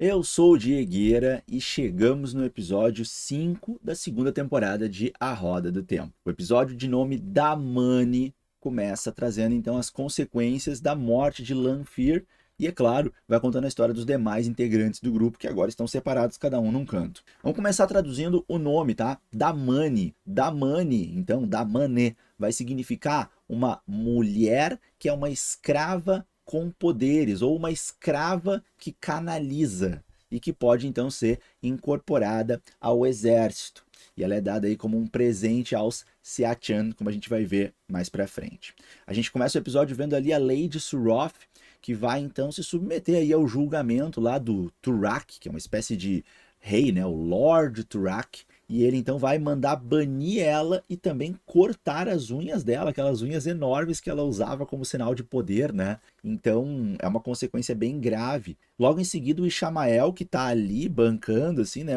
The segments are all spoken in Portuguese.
Eu sou o Diegueira e chegamos no episódio 5 da segunda temporada de A Roda do Tempo. O episódio de nome Damani começa trazendo então as consequências da morte de Lanfear e, é claro, vai contando a história dos demais integrantes do grupo que agora estão separados, cada um num canto. Vamos começar traduzindo o nome, tá? Damani. Damani, então, Damane, vai significar uma mulher que é uma escrava com poderes, ou uma escrava que canaliza e que pode então ser incorporada ao exército. E ela é dada aí como um presente aos Seachan, como a gente vai ver mais pra frente. A gente começa o episódio vendo ali a Lady Suroth, que vai então se submeter aí ao julgamento lá do Turak, que é uma espécie de rei, né, o Lord Turak, e ele então vai mandar banir ela e também cortar as unhas dela, aquelas unhas enormes que ela usava como sinal de poder, né? Então é uma consequência bem grave. Logo em seguida, o Ishamael, que tá ali bancando, assim, né?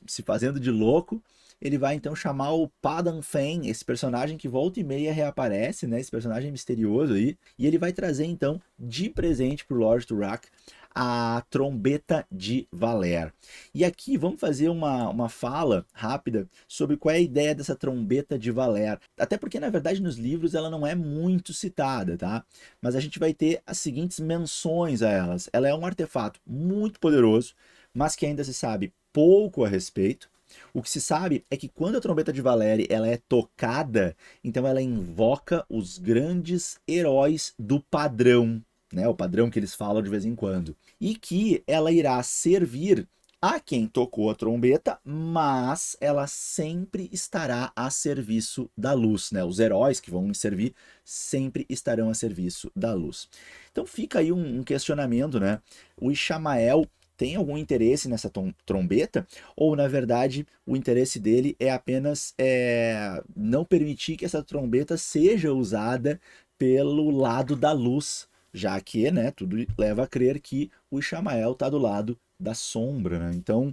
Se fazendo de louco, ele vai então chamar o Padan Fen, esse personagem que volta e meia reaparece, né? Esse personagem misterioso aí. E ele vai trazer então de presente pro Lord Turak a trombeta de Valer. E aqui vamos fazer uma fala rápida sobre qual é a ideia dessa trombeta de Valer. Até porque, na verdade, nos livros ela não é muito citada, tá? Mas a gente vai ter as seguintes menções a elas. Ela é um artefato muito poderoso, mas que ainda se sabe pouco a respeito. O que se sabe é que quando a trombeta de Valeri ela é tocada, então ela invoca os grandes heróis do padrão, né? O padrão que eles falam de vez em quando. E que ela irá servir a quem tocou a trombeta, mas ela sempre estará a serviço da luz, né? Os heróis que vão servir sempre estarão a serviço da luz. Então fica aí um questionamento, né? O Ishamael tem algum interesse nessa trombeta? Ou, na verdade, o interesse dele é apenas não permitir que essa trombeta seja usada pelo lado da luz, já que, né, tudo leva a crer que o Ishamael está do lado da sombra, né? Então,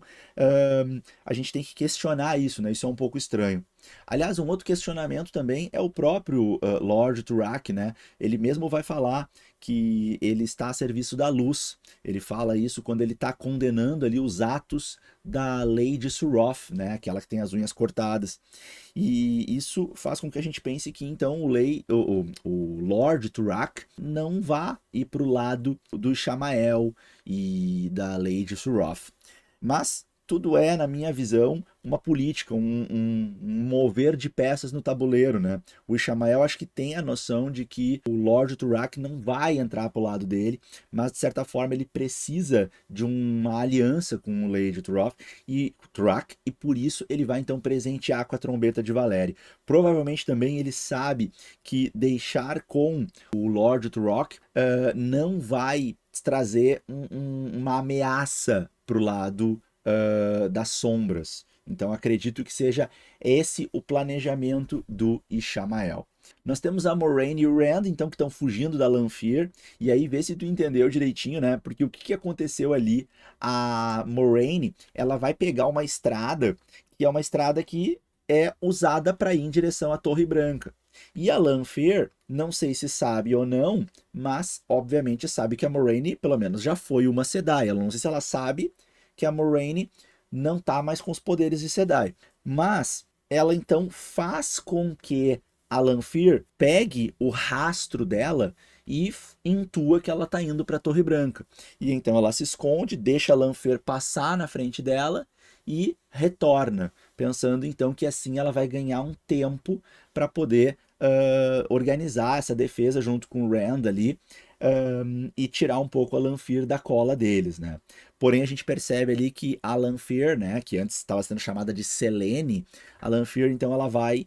a gente tem que questionar isso, né? Isso é um pouco estranho. Aliás, um outro questionamento também é o próprio Lord Turak, né? Ele mesmo vai falar que ele está a serviço da luz. Ele fala isso quando ele está condenando ali os atos da Lady Suroth, né? Aquela que tem as unhas cortadas. E isso faz com que a gente pense que então o Lord Turak não vá ir para o lado do Ishamael e da Lady Suroth. Mas tudo é, na minha visão, uma política, um mover de peças no tabuleiro, né? O Ishamael acho que tem a noção de que o Lord Turak não vai entrar pro lado dele, mas de certa forma ele precisa de uma aliança com o Lady Turak e por isso ele vai então presentear com a trombeta de Valeri. Provavelmente também ele sabe que deixar com o Lord Turak não vai trazer uma ameaça pro lado das sombras. Então acredito que seja esse o planejamento do Ishamael. Nós temos a Moraine e o Rand, então, que estão fugindo da Lanfear, e aí vê se tu entendeu direitinho, né? Porque o que aconteceu ali? A Moraine, ela vai pegar uma estrada, que é uma estrada que é usada para ir em direção à Torre Branca. E a Lanfear, não sei se sabe ou não, mas obviamente sabe que a Moraine, pelo menos, já foi uma Sedai. Ela não sei se ela sabe que a Moraine não está mais com os poderes de Sedai. Mas ela então faz com que a Lanfear pegue o rastro dela e intua que ela está indo para a Torre Branca. E então ela se esconde, deixa a Lanfear passar na frente dela e retorna, pensando então que assim ela vai ganhar um tempo para poder organizar essa defesa junto com o Rand ali e tirar um pouco a Lanfear da cola deles, né? Porém, a gente percebe ali que a Lanfear, né, que antes estava sendo chamada de Selene, a Lanfear, então, ela vai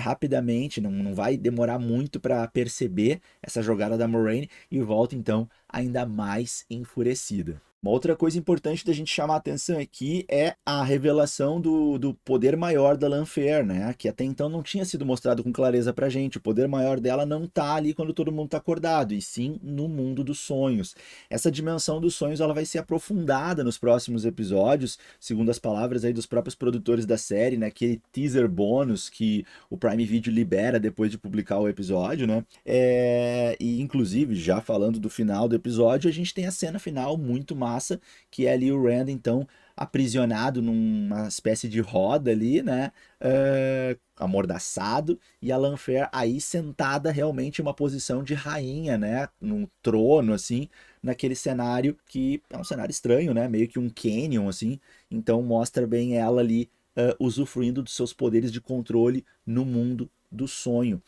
rapidamente, não vai demorar muito para perceber essa jogada da Moraine e volta, então, ainda mais enfurecida. Uma outra coisa importante da gente chamar a atenção aqui é a revelação do poder maior da Lanfear, né? Que até então não tinha sido mostrado com clareza pra gente. O poder maior dela não tá ali quando todo mundo tá acordado, e sim no mundo dos sonhos. Essa dimensão dos sonhos ela vai ser aprofundada nos próximos episódios, segundo as palavras aí dos próprios produtores da série, né? Aquele teaser bônus que o Prime Video libera depois de publicar o episódio, né? E inclusive, já falando do final do episódio, a gente tem a cena final muito massa passa, que é ali o Rand, então, aprisionado numa espécie de roda ali, né? Amordaçado, e a Lanfear aí sentada realmente em uma posição de rainha, né? Num trono, assim, naquele cenário que é um cenário estranho, né? Meio que um canyon, assim. Então mostra bem ela ali usufruindo dos seus poderes de controle no mundo do sonho.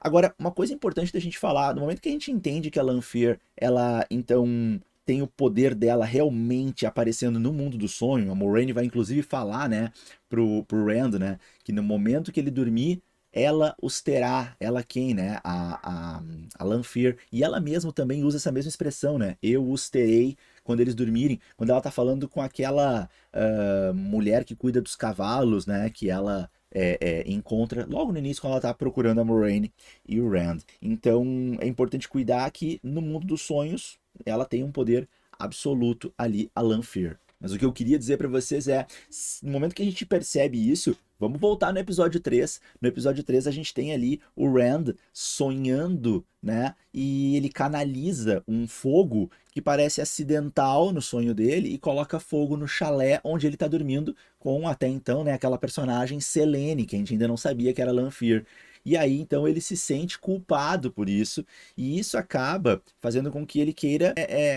Agora, uma coisa importante da gente falar, no momento que a gente entende que a Lanfear, ela então tem o poder dela realmente aparecendo no mundo do sonho, a Moraine vai inclusive falar, né, pro Rand, né, que no momento que ele dormir, ela os terá, ela quem, né, a Lanfear, e ela mesma também usa essa mesma expressão, né, eu os terei quando eles dormirem, quando ela tá falando com aquela mulher que cuida dos cavalos, né, que ela encontra logo no início quando ela tá procurando a Moraine e o Rand. Então é importante cuidar que no mundo dos sonhos ela tem um poder absoluto ali, a Lanfear. Mas o que eu queria dizer para vocês é, no momento que a gente percebe isso, vamos voltar no episódio 3. No episódio 3 a gente tem ali o Rand sonhando, né? E ele canaliza um fogo que parece acidental no sonho dele e coloca fogo no chalé onde ele tá dormindo com até então, né, aquela personagem Selene, que a gente ainda não sabia que era Lanfear. E aí, então, ele se sente culpado por isso, e isso acaba fazendo com que ele queira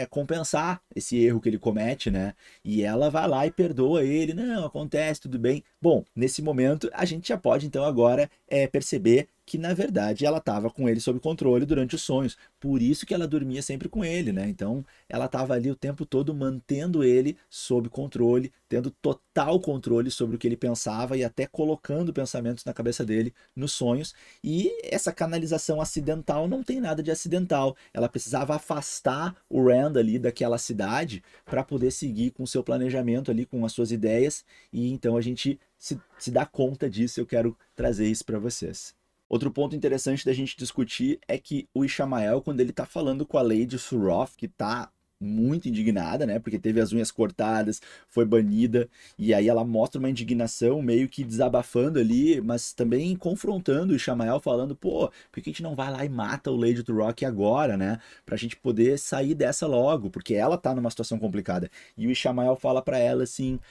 compensar esse erro que ele comete, né? E ela vai lá e perdoa ele, não, acontece, tudo bem. Bom, nesse momento, a gente já pode, então, agora perceber que, na verdade, ela estava com ele sob controle durante os sonhos. Por isso que ela dormia sempre com ele, né? Então, ela estava ali o tempo todo mantendo ele sob controle, tendo total controle sobre o que ele pensava e até colocando pensamentos na cabeça dele nos sonhos. E essa canalização acidental não tem nada de acidental. Ela precisava afastar o Rand ali daquela cidade para poder seguir com o seu planejamento ali, com as suas ideias. E então a gente se dá conta disso. Eu quero trazer isso para vocês. Outro ponto interessante da gente discutir é que o Ishamael, quando ele tá falando com a Lady Suroth, que tá muito indignada, né? Porque teve as unhas cortadas, foi banida, e aí ela mostra uma indignação, meio que desabafando ali, mas também confrontando o Ishamael, falando, pô, por que a gente não vai lá e mata o Lady Turok agora, né? Pra gente poder sair dessa logo, porque ela tá numa situação complicada. E o Ishamael fala pra ela assim,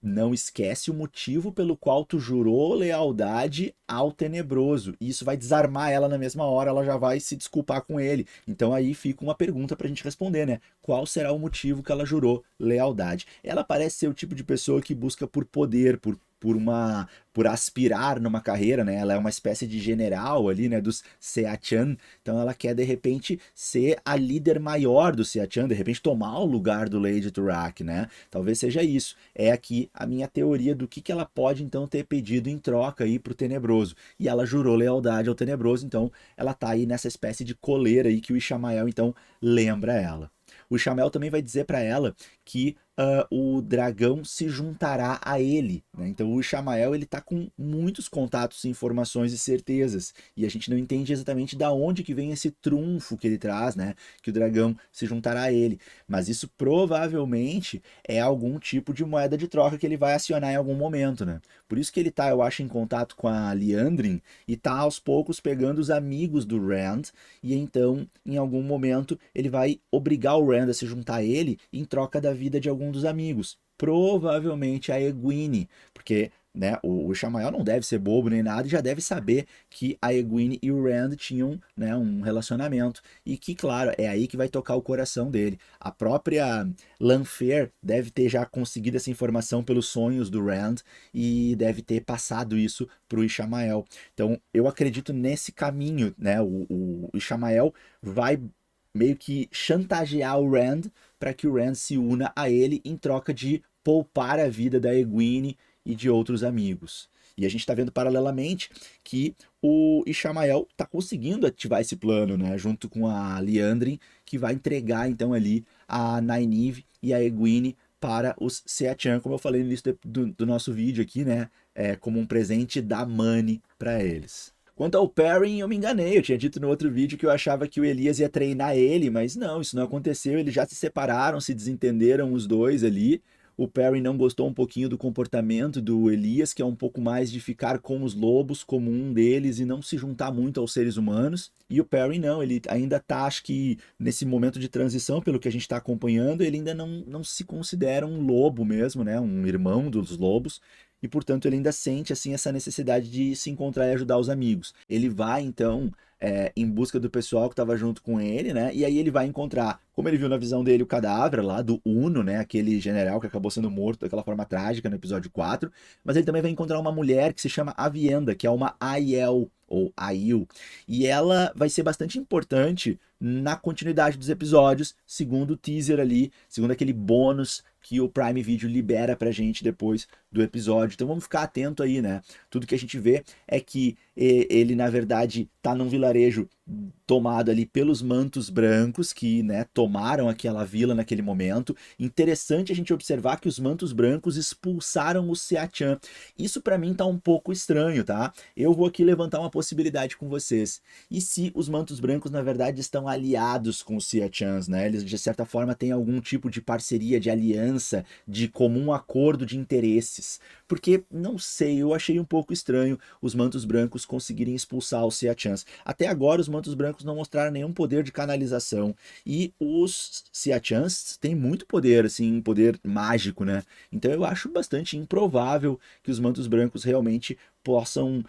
não esquece o motivo pelo qual tu jurou lealdade ao Tenebroso. E isso vai desarmar ela na mesma hora, ela já vai se desculpar com ele. Então aí fica uma pergunta pra gente responder, né? Qual será o motivo que ela jurou lealdade? Ela parece ser o tipo de pessoa que busca por poder, por aspirar numa carreira, né? Ela é uma espécie de general ali, né, dos Seachan. Então ela quer de repente ser a líder maior do Seachan, de repente tomar o lugar do Lady Turak, né? Talvez seja isso. É aqui a minha teoria do que ela pode então ter pedido em troca aí pro Tenebroso. E ela jurou lealdade ao Tenebroso, então ela tá aí nessa espécie de coleira aí que o Ishamael então lembra ela. O Ishamael também vai dizer para ela que o dragão se juntará a ele, né? Então o Ishamael ele tá com muitos contatos, informações e certezas, e a gente não entende exatamente da onde que vem esse trunfo que ele traz, né? Que o dragão se juntará a ele, mas isso provavelmente é algum tipo de moeda de troca que ele vai acionar em algum momento, né? Por isso que ele tá, eu acho, em contato com a Liandrin e tá aos poucos pegando os amigos do Rand, e então em algum momento ele vai obrigar o Rand a se juntar a ele em troca da vida de algum dos amigos. Provavelmente a Egwene, porque né, o Ishamael não deve ser bobo nem nada e já deve saber que a Egwene e o Rand tinham, né, um relacionamento e que, claro, é aí que vai tocar o coração dele. A própria Lanfear deve ter já conseguido essa informação pelos sonhos do Rand e deve ter passado isso para o Ishamael. Então, eu acredito nesse caminho, né? O Ishamael vai meio que chantagear o Rand para que o Rand se una a ele em troca de poupar a vida da Egwene e de outros amigos. E a gente está vendo paralelamente que o Ishamael está conseguindo ativar esse plano, né? Junto com a Liandrin, que vai entregar então ali a Nynaeve e a Egwene para os Seachan, como eu falei no início do nosso vídeo aqui, né? Como um presente da Mani para eles. Quanto ao Perrin, eu me enganei. Eu tinha dito no outro vídeo que eu achava que o Elias ia treinar ele, mas não, isso não aconteceu. Eles já se separaram, se desentenderam os dois ali. o Perry não gostou um pouquinho do comportamento do Elias, que é um pouco mais de ficar com os lobos como um deles e não se juntar muito aos seres humanos. E o Perry não, ele ainda tá, acho que nesse momento de transição, pelo que a gente está acompanhando, ele ainda não se considera um lobo mesmo, né? Um irmão dos lobos. E, portanto, ele ainda sente assim essa necessidade de se encontrar e ajudar os amigos. Ele vai, então, em busca do pessoal que estava junto com ele, né? E aí ele vai encontrar, como ele viu na visão dele, o cadáver lá do Uno, né? Aquele general que acabou sendo morto daquela forma trágica no episódio 4. Mas ele também vai encontrar uma mulher que se chama Avienda, que é uma Aiel, ou Aiel. E ela vai ser bastante importante na continuidade dos episódios, segundo o teaser ali, segundo aquele bônus que o Prime Video libera pra gente depois do episódio. Então vamos ficar atento aí, né? Tudo que a gente vê é que ele, na verdade, tá num vilarejo tomado ali pelos mantos brancos que, né, tomaram aquela vila naquele momento. Interessante a gente observar que os mantos brancos expulsaram o Seachan. Isso para mim tá um pouco estranho, tá? Eu vou aqui levantar uma possibilidade com vocês. E se os mantos brancos, na verdade, estão aliados com os Seachans, né? Eles, de certa forma, têm algum tipo de parceria, de aliança, de comum acordo de interesses. Porque, não sei, eu achei um pouco estranho os mantos brancos conseguirem expulsar os Seachans. Até agora, os mantos brancos não mostraram nenhum poder de canalização. E os Seachans têm muito poder, assim, poder mágico, né? Então eu acho bastante improvável que os mantos brancos realmente possam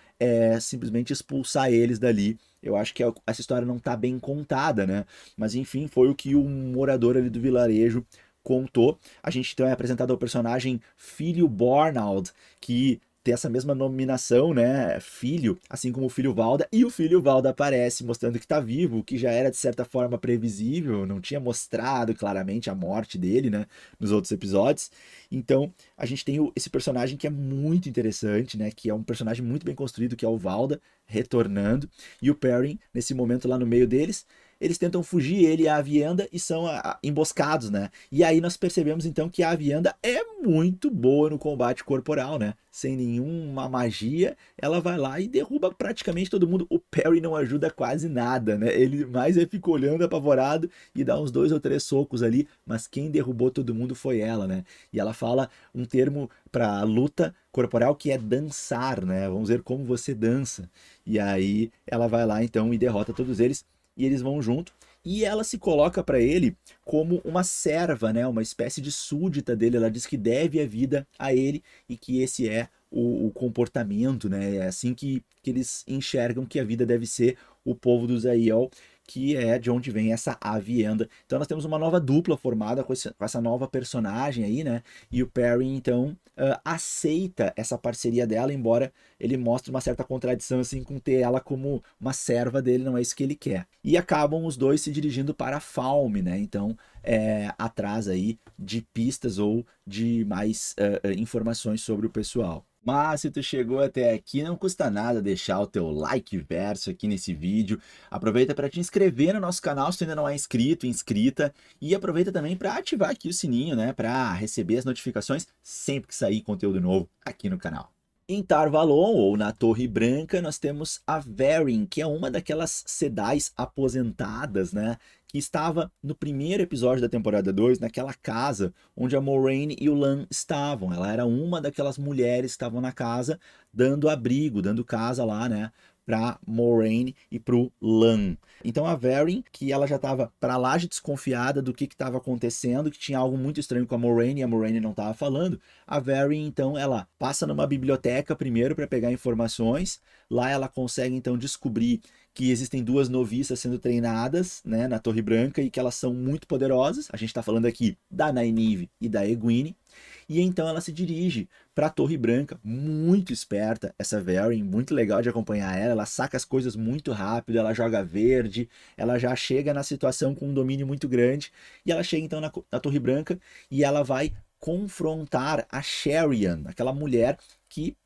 simplesmente expulsar eles dali. Eu acho que essa história não está bem contada, né? Mas enfim, foi o que o morador ali do vilarejo contou. A gente então é apresentado ao personagem Filho Bornald, que tem essa mesma nominação, né? Filho, assim como o filho Valda, e o filho Valda aparece mostrando que tá vivo, o que já era de certa forma previsível, não tinha mostrado claramente a morte dele, né? Nos outros episódios. Então, a gente tem esse personagem que é muito interessante, né? Que é um personagem muito bem construído, que é o Valda, retornando, e o Perrin, nesse momento lá no meio deles. Eles tentam fugir, ele e a Avienda, e são emboscados, né? E aí nós percebemos então que a Avienda é muito boa no combate corporal, né? Sem nenhuma magia, ela vai lá e derruba praticamente todo mundo. O Perry não ajuda quase nada, né? Ele mais fica olhando apavorado e dá uns 2 ou 3 socos ali, mas quem derrubou todo mundo foi ela, né? E ela fala um termo para luta corporal que é dançar, né? Vamos ver como você dança. E aí ela vai lá então e derrota todos eles e eles vão junto. E ela se coloca para ele como uma serva, né? Uma espécie de súdita dele. Ela diz que deve a vida a ele e que esse é o comportamento, né? É assim que eles enxergam que a vida deve ser o povo dos Aiel, que é de onde vem essa Avienda. Então nós temos uma nova dupla formada com essa nova personagem aí, né? E o Perry, então, aceita essa parceria dela, embora ele mostre uma certa contradição, assim, com ter ela como uma serva dele, não é isso que ele quer. E acabam os dois se dirigindo para a Falme, né? Então, atrás aí de pistas ou de mais informações sobre o pessoal. Mas se tu chegou até aqui, não custa nada deixar o teu like verso aqui nesse vídeo. Aproveita para te inscrever no nosso canal se tu ainda não é inscrito, inscrita. E aproveita também para ativar aqui o sininho, né? Para receber as notificações sempre que sair conteúdo novo aqui no canal. Em Tar Valon, ou na Torre Branca, nós temos a Verin, que é uma daquelas Sedais aposentadas, né? Que estava no primeiro episódio da temporada 2, naquela casa onde a Moiraine e o Lan estavam. Ela era uma daquelas mulheres que estavam na casa, dando abrigo, dando casa lá, né? Para Moiraine e pro Lan. Então a Verin, que ela já estava para lá de desconfiada do que estava acontecendo, que tinha algo muito estranho com a Moiraine e a Moiraine não estava falando, a Verin, então, ela passa numa biblioteca primeiro para pegar informações. Lá ela consegue, então, descobrir que existem 2 noviças sendo treinadas, né, na Torre Branca e que elas são muito poderosas. A gente está falando aqui da Nynaeve e da Egwene. E então ela se dirige para a Torre Branca, muito esperta, essa Verin, muito legal de acompanhar ela. Ela saca as coisas muito rápido, ela joga verde, ela já chega na situação com um domínio muito grande. E ela chega então na Torre Branca e ela vai confrontar a Sherian, aquela mulher que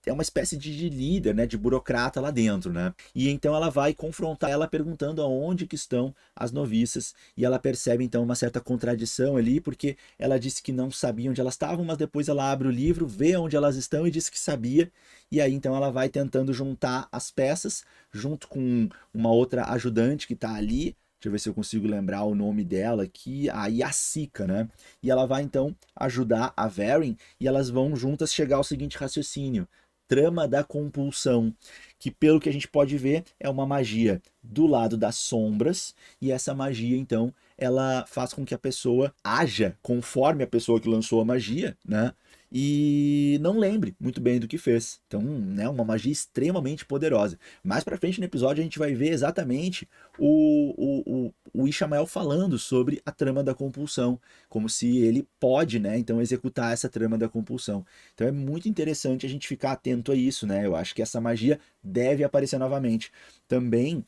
é uma espécie de líder, né, de burocrata lá dentro, né? E então ela vai confrontar ela perguntando aonde que estão as noviças e ela percebe então uma certa contradição ali, porque ela disse que não sabia onde elas estavam, mas depois ela abre o livro, vê onde elas estão e diz que sabia. E aí então ela vai tentando juntar as peças junto com uma outra ajudante que está ali, deixa eu ver se eu consigo lembrar o nome dela aqui, a Yasika, né? E ela vai então ajudar a Verin e elas vão juntas chegar ao seguinte raciocínio: trama da compulsão, que pelo que a gente pode ver é uma magia do lado das sombras, e essa magia então ela faz com que a pessoa haja conforme a pessoa que lançou a magia, né? E não lembre muito bem do que fez. Então, né, uma magia extremamente poderosa. Mais pra frente no episódio a gente vai ver exatamente o Ishamael falando sobre a trama da compulsão, como se ele pode, né, então executar essa trama da compulsão. Então é muito interessante a gente ficar atento a isso, né? Eu acho que essa magia deve aparecer novamente. Também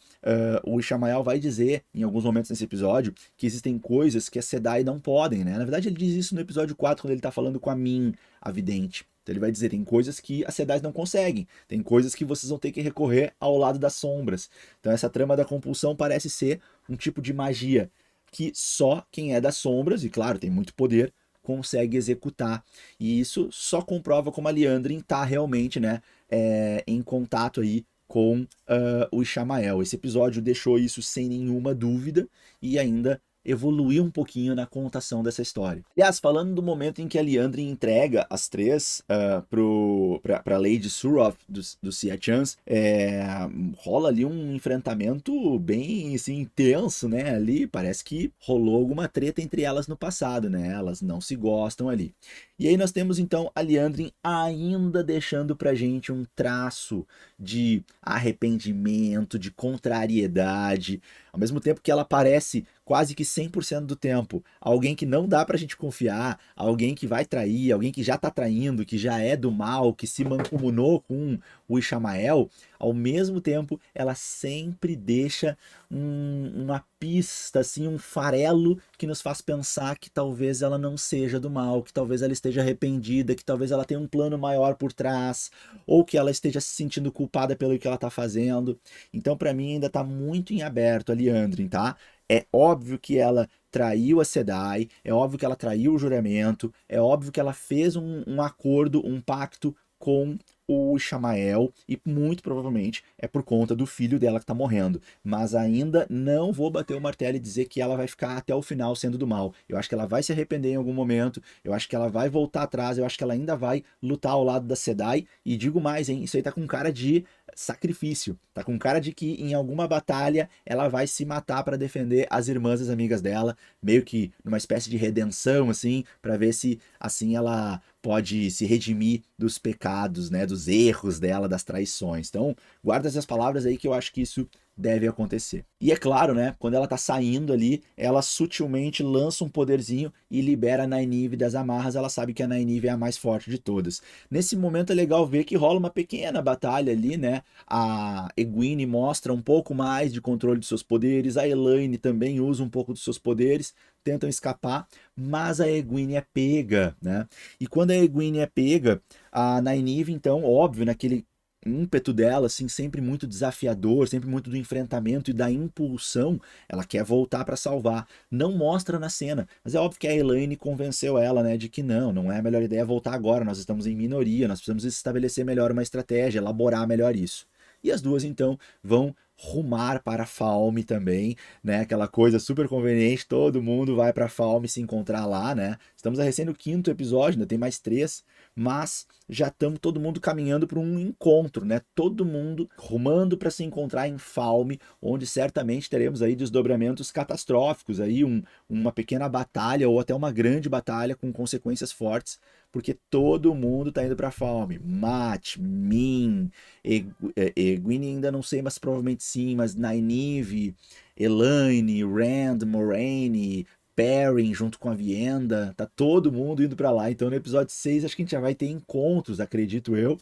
o Ishamael vai dizer em alguns momentos nesse episódio que existem coisas que a Sedai não podem, né? Na verdade ele diz isso no episódio 4 quando ele tá falando com a Min, a vidente. Então ele vai dizer, tem coisas que as Sedais não conseguem, tem coisas que vocês vão ter que recorrer ao lado das sombras. Então essa trama da compulsão parece ser um tipo de magia que só quem é das sombras, e claro, tem muito poder, consegue executar. E isso só comprova como a Liandrin está realmente, né, em contato aí com o Ishamael. Esse episódio deixou isso sem nenhuma dúvida e ainda evoluir um pouquinho na contação dessa história. Aliás, falando do momento em que a Liandrin entrega as três para Lady Suroth dos Siachans, rola ali um enfrentamento bem assim, intenso, né? Ali parece que rolou alguma treta entre elas no passado, né? Elas não se gostam ali. E aí nós temos então a Liandrin ainda deixando pra gente um traço de arrependimento, de contrariedade, ao mesmo tempo que ela parece quase que 100% do tempo alguém que não dá pra gente confiar, alguém que vai trair, alguém que já tá traindo, que já é do mal, que se mancomunou com o Ishamael, ao mesmo tempo ela sempre deixa uma pista, assim, um farelo que nos faz pensar que talvez ela não seja do mal, que talvez ela esteja arrependida, que talvez ela tenha um plano maior por trás, ou que ela esteja se sentindo culpada pelo que ela tá fazendo. Então, pra mim, ainda tá muito em aberto a Liandrin, tá? É óbvio que ela traiu a Sedai, é óbvio que ela traiu o juramento, é óbvio que ela fez um acordo, um pacto com o Ishamael e muito provavelmente é por conta do filho dela que tá morrendo. Mas ainda não vou bater o martelo e dizer que ela vai ficar até o final sendo do mal. Eu acho que ela vai se arrepender em algum momento, eu acho que ela vai voltar atrás, eu acho que ela ainda vai lutar ao lado da Sedai e digo mais, hein, isso aí tá com cara de sacrifício, tá com cara de que em alguma batalha ela vai se matar para defender as irmãs e as amigas dela, meio que numa espécie de redenção assim, para ver se assim ela pode se redimir dos pecados, né, dos erros dela, das traições. Então, guarda essas palavras aí que eu acho que isso deve acontecer. E é claro, né, quando ela tá saindo ali, ela sutilmente lança um poderzinho e libera a Nynaeve das amarras, ela sabe que a Nynaeve é a mais forte de todas. Nesse momento é legal ver que rola uma pequena batalha ali, né, a Egwene mostra um pouco mais de controle de seus poderes, a Elaine também usa um pouco dos seus poderes, tentam escapar, mas a Egwene é pega, né, e quando a Egwene é pega, a Nynaeve, então, óbvio, naquele ímpeto dela, assim, sempre muito desafiador, sempre muito do enfrentamento e da impulsão, ela quer voltar para salvar. Não mostra na cena, mas é óbvio que a Elaine convenceu ela, né, de que não é a melhor ideia voltar agora, nós estamos em minoria, nós precisamos estabelecer melhor uma estratégia, elaborar melhor isso. E as duas, então, vão rumar para Falme também, né? Aquela coisa super conveniente, todo mundo vai para Falme se encontrar lá, né? Estamos a recém no quinto episódio, ainda tem mais 3, mas já estamos todo mundo caminhando para um encontro, né? Todo mundo rumando para se encontrar em Falme, onde certamente teremos aí desdobramentos catastróficos, aí uma pequena batalha ou até uma grande batalha com consequências fortes, porque todo mundo está indo para Falme. Mat, Min, Egwene ainda não sei, mas provavelmente sim, mas Nynaeve, Elaine, Rand, Moraine, Perrin junto com a Vienda, tá todo mundo indo pra lá. Então no episódio 6 acho que a gente já vai ter encontros, acredito eu,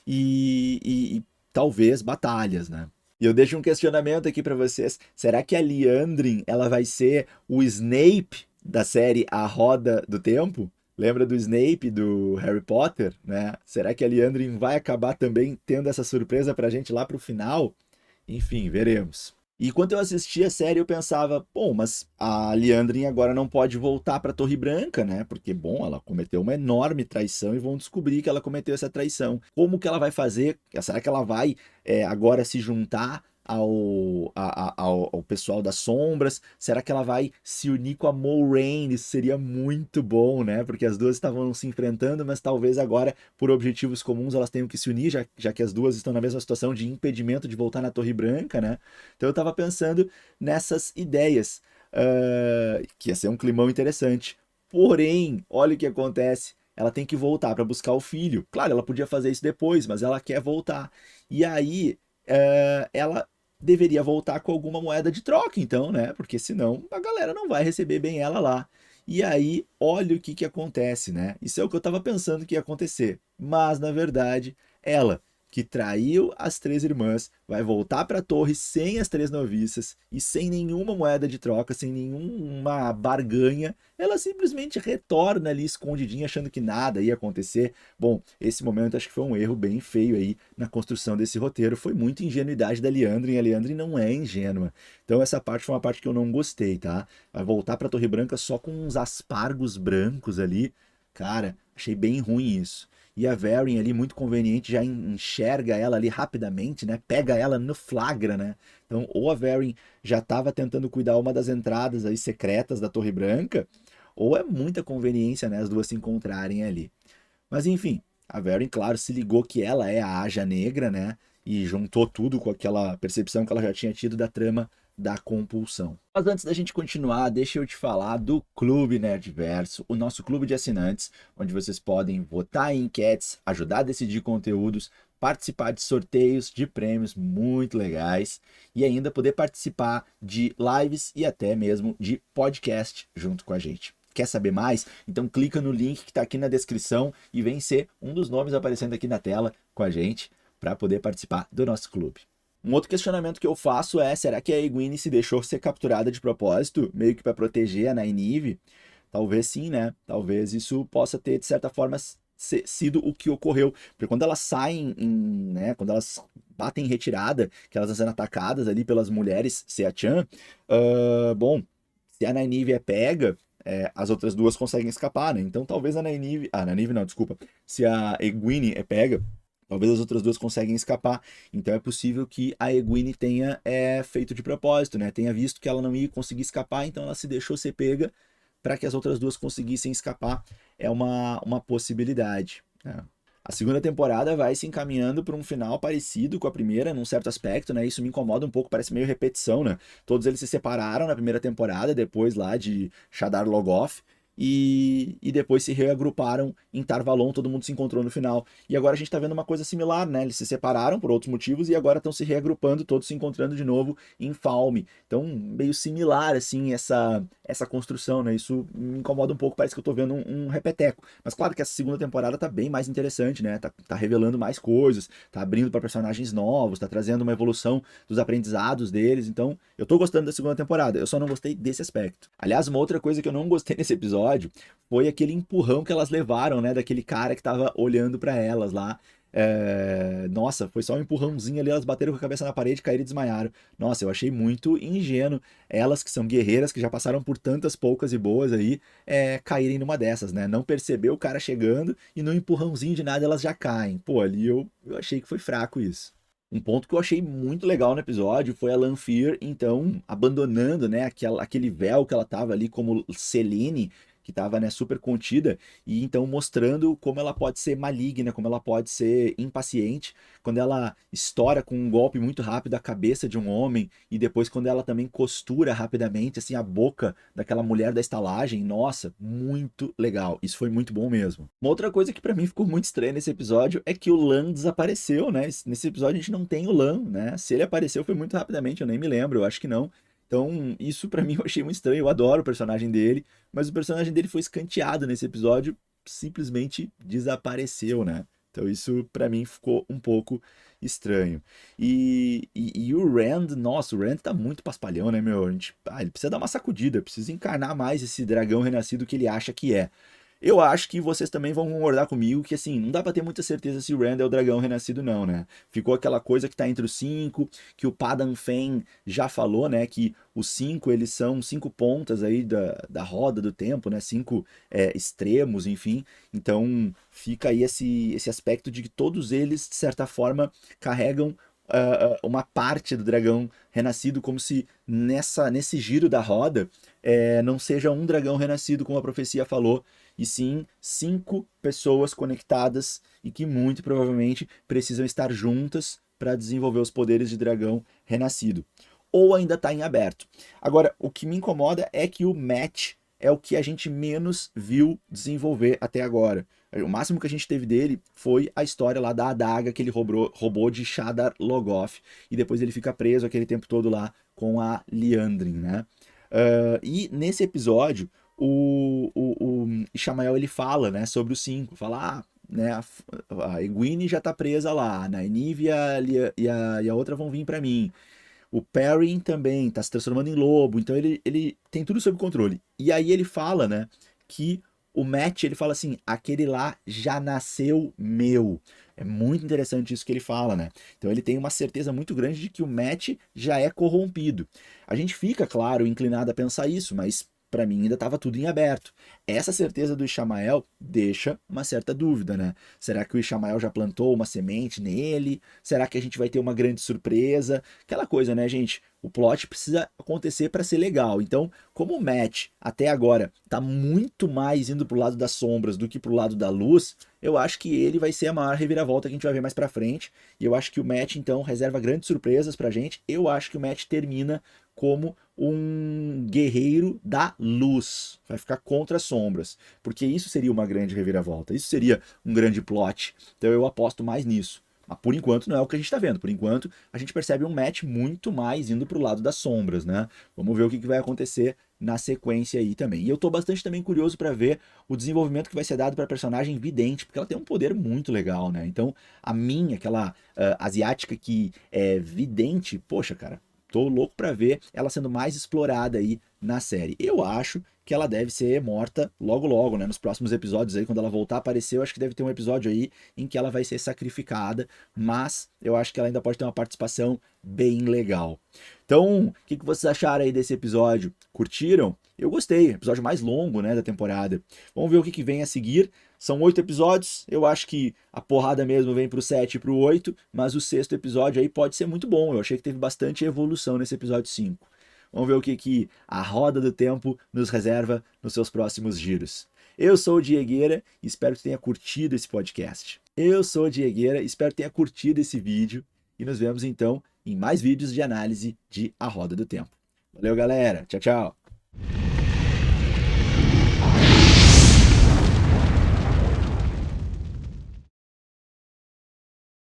e talvez batalhas, né? E eu deixo um questionamento aqui pra vocês. Será que a Liandrin, ela vai ser o Snape da série A Roda do Tempo? Lembra do Snape do Harry Potter, né? Será que a Liandrin vai acabar também tendo essa surpresa pra gente lá pro final? Enfim, veremos. E enquanto eu assistia a série, eu pensava, bom, mas a Liandrin agora não pode voltar para Torre Branca, né? Porque, bom, ela cometeu uma enorme traição e vão descobrir que ela cometeu essa traição. Como que ela vai fazer? Será que ela vai agora se juntar ao pessoal das sombras? Será que ela vai se unir com a Moiraine? Isso seria muito bom, né? Porque as duas estavam se enfrentando, mas talvez agora, por objetivos comuns, elas tenham que se unir, já que as duas estão na mesma situação de impedimento de voltar na Torre Branca, né? Então eu tava pensando nessas ideias, que ia ser um climão interessante. Porém, olha o que acontece. Ela tem que voltar para buscar o filho. Claro, ela podia fazer isso depois, mas ela quer voltar. E aí, ela deveria voltar com alguma moeda de troca, então, né? Porque senão a galera não vai receber bem ela lá. E aí, olha o que que acontece, né? Isso é o que eu tava pensando que ia acontecer. Mas, na verdade, ela, que traiu as três irmãs, vai voltar para a torre sem as três noviças e sem nenhuma moeda de troca, sem nenhuma barganha. Ela simplesmente retorna ali escondidinha, achando que nada ia acontecer. Bom, esse momento acho que foi um erro bem feio aí na construção desse roteiro. Foi muita ingenuidade da Liandrin. A Liandrin não é ingênua. Então essa parte foi uma parte que eu não gostei, tá? Vai voltar pra Torre Branca só com uns aspargos brancos ali. Cara, achei bem ruim isso. E a Varian ali, muito conveniente, já enxerga ela ali rapidamente, né? Pega ela no flagra, né? Então, ou a Varian já estava tentando cuidar uma das entradas aí secretas da Torre Branca, ou é muita conveniência, né, as duas se encontrarem ali. Mas enfim, a Varian, claro, se ligou que ela é a Aja Negra, né? E juntou tudo com aquela percepção que ela já tinha tido da trama da compulsão. Mas antes da gente continuar, deixa eu te falar do Clube Nerdverso, o nosso clube de assinantes, onde vocês podem votar em enquetes, ajudar a decidir conteúdos, participar de sorteios de prêmios muito legais e ainda poder participar de lives e até mesmo de podcast junto com a gente. Quer saber mais? Então clica no link que está aqui na descrição e vem ser um dos nomes aparecendo aqui na tela com a gente para poder participar do nosso clube. Um outro questionamento que eu faço é: será que a Egwene se deixou ser capturada de propósito, meio que para proteger a Nynaeve? Talvez sim, né? Talvez isso possa ter, de certa forma, sido o que ocorreu. Porque quando elas saem, né, quando elas batem em retirada, que elas estão sendo atacadas ali pelas mulheres Seachan, bom, se a Nynaeve é pega, as outras duas conseguem escapar, né? Então talvez a Nynaeve não, desculpa. Se a Egwene é pega, talvez as outras duas conseguem escapar. Então é possível que a Egwene tenha feito de propósito, né? Tenha visto que ela não ia conseguir escapar, então ela se deixou ser pega para que as outras duas conseguissem escapar. É uma possibilidade, né? A segunda temporada vai se encaminhando para um final parecido com a primeira, num certo aspecto, né? Isso me incomoda um pouco, parece meio repetição, né? Todos eles se separaram na primeira temporada, depois lá de Shadar Logoth, e depois se reagruparam em Tarvalon, todo mundo se encontrou no final. E agora a gente tá vendo uma coisa similar, né? Eles se separaram por outros motivos e agora estão se reagrupando, todos se encontrando de novo em Falme. Então, meio similar, assim, essa construção, né? Isso me incomoda um pouco, parece que eu tô vendo um repeteco. Mas claro que essa segunda temporada tá bem mais interessante, né? Tá revelando mais coisas, tá abrindo para personagens novos, tá trazendo uma evolução dos aprendizados deles. Então, eu tô gostando da segunda temporada, eu só não gostei desse aspecto. Aliás, uma outra coisa que eu não gostei nesse episódio foi aquele empurrão que elas levaram, né? Daquele cara que tava olhando para elas lá. Nossa, foi só um empurrãozinho ali, elas bateram com a cabeça na parede, caíram e desmaiaram. Nossa, eu achei muito ingênuo elas que são guerreiras, que já passaram por tantas poucas e boas aí, caírem numa dessas, né? Não percebeu o cara chegando e no empurrãozinho de nada elas já caem. Pô, ali eu achei que foi fraco isso. Um ponto que eu achei muito legal no episódio foi a Lanfear, então, abandonando, né, aquele véu que ela tava ali como Selene, que estava, né, super contida, e então mostrando como ela pode ser maligna, como ela pode ser impaciente, quando ela estoura com um golpe muito rápido a cabeça de um homem, e depois quando ela também costura rapidamente, assim, a boca daquela mulher da estalagem. Nossa, muito legal, isso foi muito bom mesmo. Uma outra coisa que pra mim ficou muito estranha nesse episódio é que o Lan desapareceu, né? Nesse episódio a gente não tem o Lan, né? Se ele apareceu foi muito rapidamente, eu nem me lembro, eu acho que não. Então, isso pra mim eu achei muito estranho. Eu adoro o personagem dele, mas o personagem dele foi escanteado nesse episódio, simplesmente desapareceu, né? Então isso pra mim ficou um pouco estranho. E o Rand, nossa, o Rand tá muito paspalhão, né, meu? Ele precisa dar uma sacudida, precisa encarnar mais esse dragão renascido que ele acha que é. Eu acho que vocês também vão concordar comigo que, assim, não dá pra ter muita certeza se o Rand é o dragão renascido, não, né? Ficou aquela coisa que tá entre os cinco, que o Padan Fain já falou, né? Que os cinco, eles são cinco pontas aí da roda do tempo, né? Cinco extremos, enfim. Então, fica aí esse aspecto de que todos eles, de certa forma, carregam uma parte do dragão renascido, como se nesse giro da roda não seja um dragão renascido, como a profecia falou, e sim 5 pessoas conectadas e que muito provavelmente precisam estar juntas para desenvolver os poderes de dragão renascido. Ou ainda está em aberto. Agora, o que me incomoda é que o Matt é o que a gente menos viu desenvolver até agora. O máximo que a gente teve dele foi a história lá da adaga que ele roubou de Shadar Logoth. E depois ele fica preso aquele tempo todo lá com a Liandrin, né? E nesse episódio, o Ishamael ele fala, né, sobre os 5. Fala, né, a Egwene já tá presa lá, a Nynaeve e a outra vão vir para mim. O Perrin também está se transformando em lobo, então ele tem tudo sob controle. E aí ele fala, né, que o Matt, ele fala assim, aquele lá já nasceu meu. É muito interessante isso que ele fala, né? Então ele tem uma certeza muito grande de que o Matt já é corrompido. A gente fica, claro, inclinado a pensar isso, mas para mim ainda estava tudo em aberto. Essa certeza do Ishamael deixa uma certa dúvida, né? Será que o Ishamael já plantou uma semente nele? Será que a gente vai ter uma grande surpresa? Aquela coisa, né, gente? O plot precisa acontecer para ser legal. Então, como o Matt até agora está muito mais indo pro lado das sombras do que pro lado da luz, eu acho que ele vai ser a maior reviravolta que a gente vai ver mais para frente. E eu acho que o Matt então reserva grandes surpresas pra gente. Eu acho que o Matt termina como um guerreiro da luz, vai ficar contra as sombras, porque isso seria uma grande reviravolta, isso seria um grande plot. Então eu aposto mais nisso. Mas por enquanto não é o que a gente está vendo. Por enquanto a gente percebe um Matt muito mais indo para o lado das sombras, né? Vamos ver o que vai acontecer na sequência aí também. E eu tô bastante também curioso para ver o desenvolvimento que vai ser dado para a personagem vidente, porque ela tem um poder muito legal, né? Então a minha, aquela asiática que é vidente, poxa, cara, tô louco para ver ela sendo mais explorada aí na série. Eu acho que ela deve ser morta logo logo, né? Nos próximos episódios aí, quando ela voltar a aparecer, eu acho que deve ter um episódio aí em que ela vai ser sacrificada, mas eu acho que ela ainda pode ter uma participação bem legal. Então, o que vocês acharam aí desse episódio? Curtiram? Eu gostei, episódio mais longo, né, da temporada. Vamos ver o que vem a seguir. São 8 episódios, eu acho que a porrada mesmo vem pro 7 e pro 8, mas o 6º episódio aí pode ser muito bom. Eu achei que teve bastante evolução nesse episódio 5. Vamos ver o que a roda do tempo nos reserva nos seus próximos giros. Eu sou o Diegueira e espero que tenha curtido esse podcast. Eu sou o Diegueira, espero que tenha curtido esse vídeo e nos vemos então em mais vídeos de análise de A Roda do Tempo. Valeu, galera. Tchau, tchau.